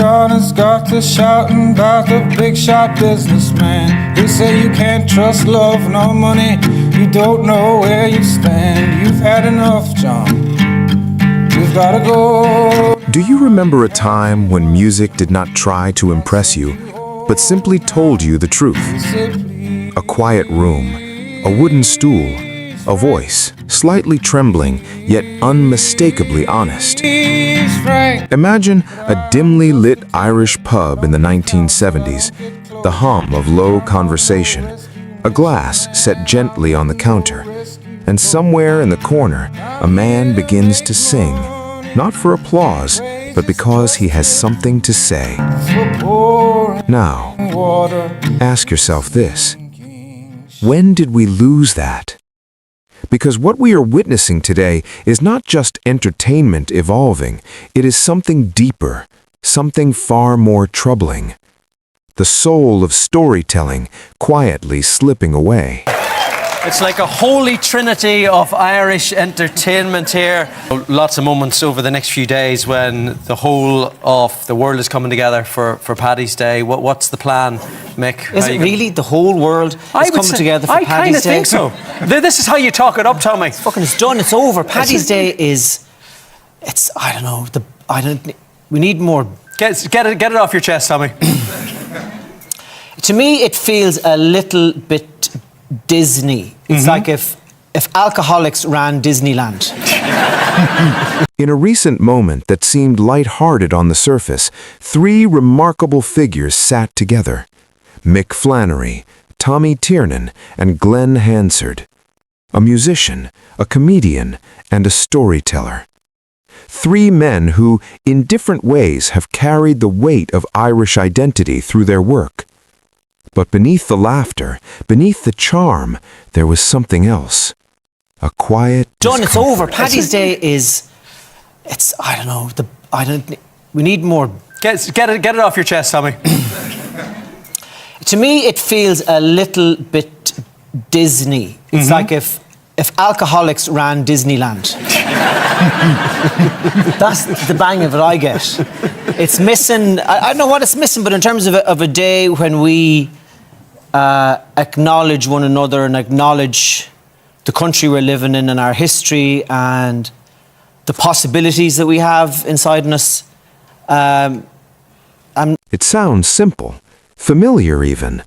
John has got to shouting about the big shot businessman. They say you can't trust love nor money, you don't know where you stand. You've had enough, John, you've gotta go. Do you remember a time when music did not try to impress you, but simply told you the truth? A quiet room, a wooden stool, a voice, slightly trembling, yet unmistakably honest. Imagine a dimly lit Irish pub in the 1970s, the hum of low conversation, a glass set gently on the counter, and somewhere in the corner, a man begins to sing, not for applause, but because he has something to say. Now, ask yourself this: when did we lose that? Because what we are witnessing today is not just entertainment evolving, it is something deeper, something far more troubling. The soul of storytelling quietly slipping away. It's like a holy trinity of Irish entertainment here. Lots of moments over the next few days when the whole of the world is coming together for Paddy's Day. What's the plan, Mick? Is it really the whole world is coming together for Paddy's Day? I kind of think so. This is how you talk it up, Tommy. It's done. It's over. Paddy's Day is... It's... I don't know. We need more... Get it off your chest, Tommy. To me, it feels a little bit Disney. It's like if alcoholics ran Disneyland. In a recent moment that seemed light-hearted on the surface, three remarkable figures sat together: Mick Flannery, Tommy Tiernan, and Glenn Hansard. A musician, a comedian, and a storyteller. Three men who, in different ways, have carried the weight of Irish identity through their work. But beneath the laughter, beneath the charm, there was something else. A quiet done. It's over. Paddy's Day is... It's... I don't know. We need more... Get it off your chest, Tommy. To me, it feels a little bit Disney. It's like if alcoholics ran Disneyland. That's the bang of it I get. It's missing... I don't know what it's missing, but in terms of a day when we acknowledge one another and acknowledge the country we're living in and our history and the possibilities that we have inside us. It sounds simple, familiar even,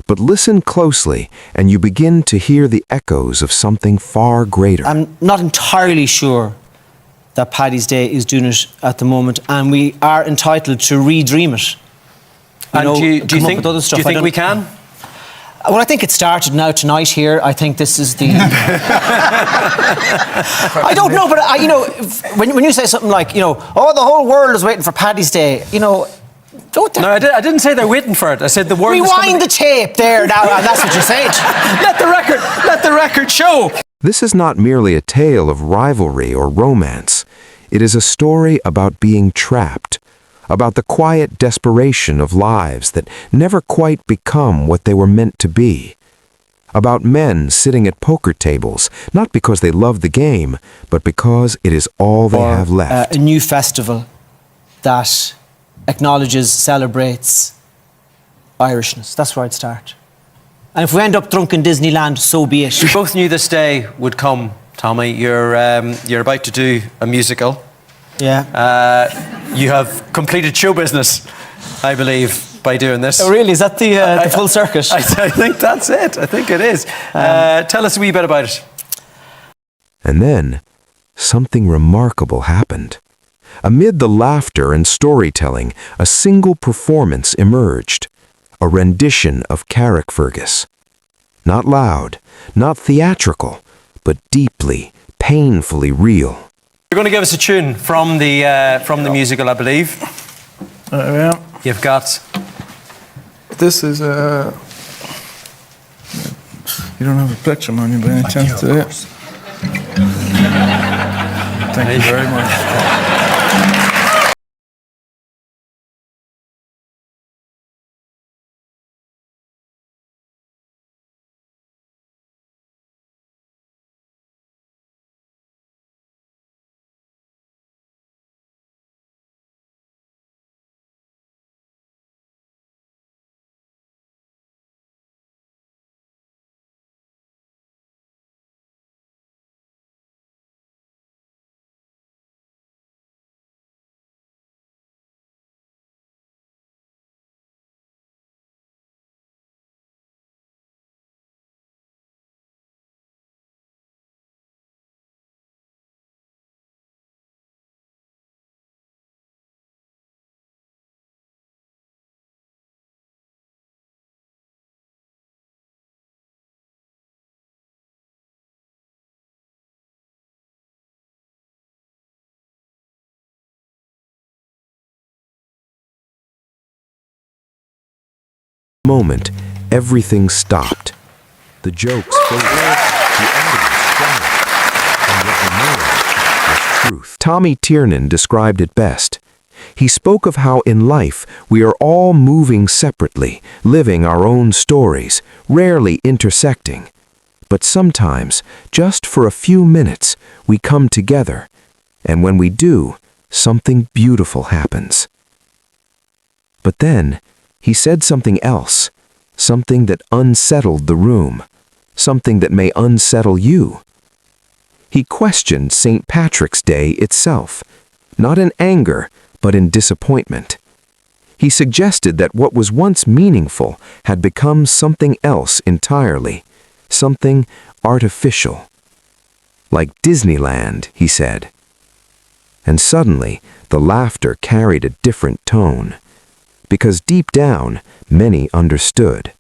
but listen closely and you begin to hear the echoes of something far greater. I'm not entirely sure that Paddy's Day is doing it at the moment, and we are entitled to redream it. Do you think we can? Well, I think it started now tonight here. I think this is the... I don't know, but when you say something like, oh, the whole world is waiting for Paddy's Day, No, I didn't say they're waiting for it. I said the world Rewind the tape there now, and that's what you said. Let the record show. This is not merely a tale of rivalry or romance. It is a story about being trapped, about the quiet desperation of lives that never quite become what they were meant to be, about men sitting at poker tables, not because they love the game, but because it is all they have left. A new festival that acknowledges, celebrates Irishness. That's where I'd start. And if we end up drunk in Disneyland, so be it. We both knew this day would come, Tommy. You're about to do a musical. Yeah. You have completed show business, I believe, by doing this. Oh, really? Is that the full circuit? I think that's it. I think it is. Tell us a wee bit about it. And then, something remarkable happened. Amid the laughter and storytelling, a single performance emerged. A rendition of Carrickfergus. Not loud, not theatrical, but deeply, painfully real. You're going to give us a tune from the musical, I believe. Yeah. You've got... This is you don't have a plectrum on you by any chance today? Thank you very much. moment, everything stopped. The jokes faded, the audience shouted, and what remained was truth. Tommy Tiernan described it best. He spoke of how in life we are all moving separately, living our own stories, rarely intersecting. But sometimes, just for a few minutes, we come together, and when we do, something beautiful happens. But then, he said something else, something that unsettled the room, something that may unsettle you. He questioned St. Patrick's Day itself, not in anger, but in disappointment. He suggested that what was once meaningful had become something else entirely, something artificial. Like Disneyland, he said. And suddenly, the laughter carried a different tone, because deep down, many understood.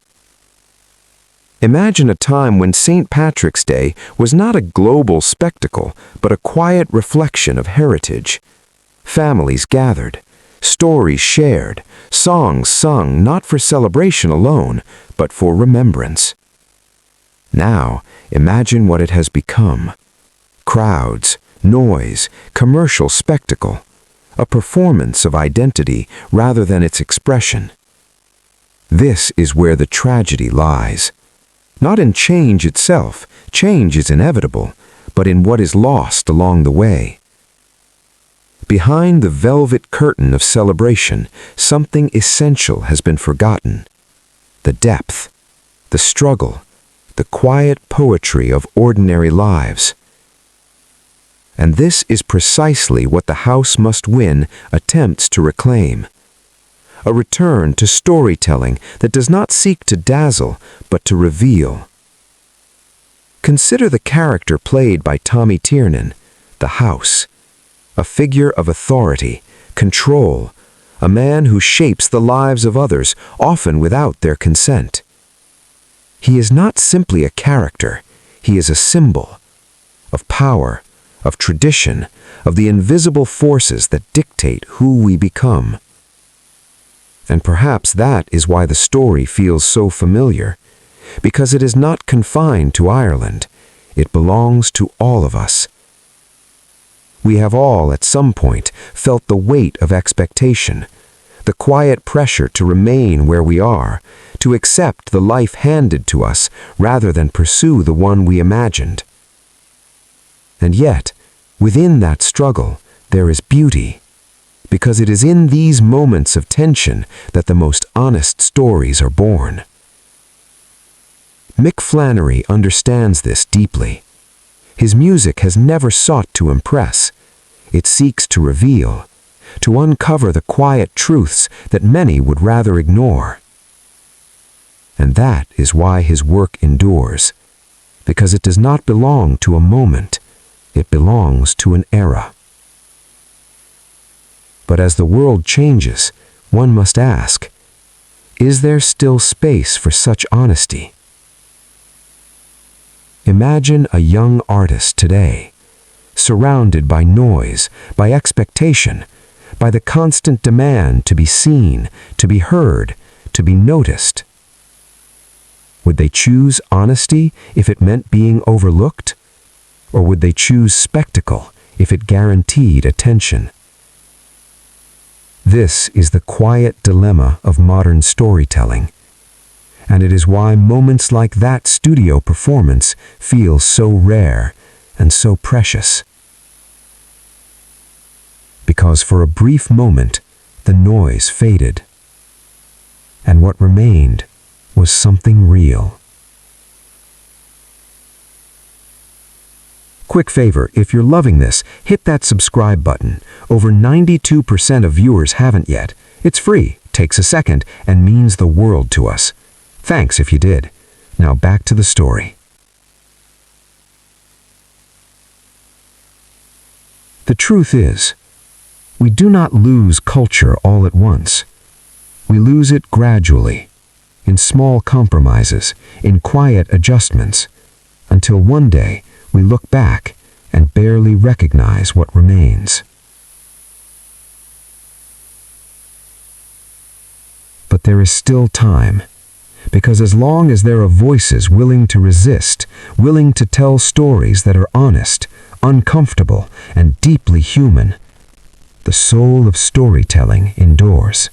Imagine a time when St. Patrick's Day was not a global spectacle, but a quiet reflection of heritage. Families gathered, stories shared, songs sung not for celebration alone, but for remembrance. Now, imagine what it has become. Crowds, noise, commercial spectacle, a performance of identity rather than its expression. This is where the tragedy lies. Not in change itself, change is inevitable, but in what is lost along the way. Behind the velvet curtain of celebration, something essential has been forgotten. The depth, the struggle, the quiet poetry of ordinary lives. And this is precisely what the House Must Win attempts to reclaim. A return to storytelling that does not seek to dazzle, but to reveal. Consider the character played by Tommy Tiernan, the House. A figure of authority, control, a man who shapes the lives of others, often without their consent. He is not simply a character, he is a symbol of power, of tradition, of the invisible forces that dictate who we become. And perhaps that is why the story feels so familiar, because it is not confined to Ireland, it belongs to all of us. We have all, at some point, felt the weight of expectation, the quiet pressure to remain where we are, to accept the life handed to us rather than pursue the one we imagined. And yet, within that struggle, there is beauty, because it is in these moments of tension that the most honest stories are born. Mick Flannery understands this deeply. His music has never sought to impress. It seeks to reveal, to uncover the quiet truths that many would rather ignore. And that is why his work endures, because it does not belong to a moment, it belongs to an era. But as the world changes, one must ask, is there still space for such honesty? Imagine a young artist today, surrounded by noise, by expectation, by the constant demand to be seen, to be heard, to be noticed. Would they choose honesty if it meant being overlooked? Or would they choose spectacle if it guaranteed attention? This is the quiet dilemma of modern storytelling, and it is why moments like that studio performance feel so rare and so precious. Because for a brief moment, the noise faded, and what remained was something real. Quick favor, if you're loving this, hit that subscribe button. Over 92% of viewers haven't yet. It's free, takes a second, and means the world to us. Thanks if you did. Now back to the story. The truth is, we do not lose culture all at once. We lose it gradually, in small compromises, in quiet adjustments, until one day we look back and barely recognize what remains. But there is still time, because as long as there are voices willing to resist, willing to tell stories that are honest, uncomfortable, and deeply human, the soul of storytelling endures.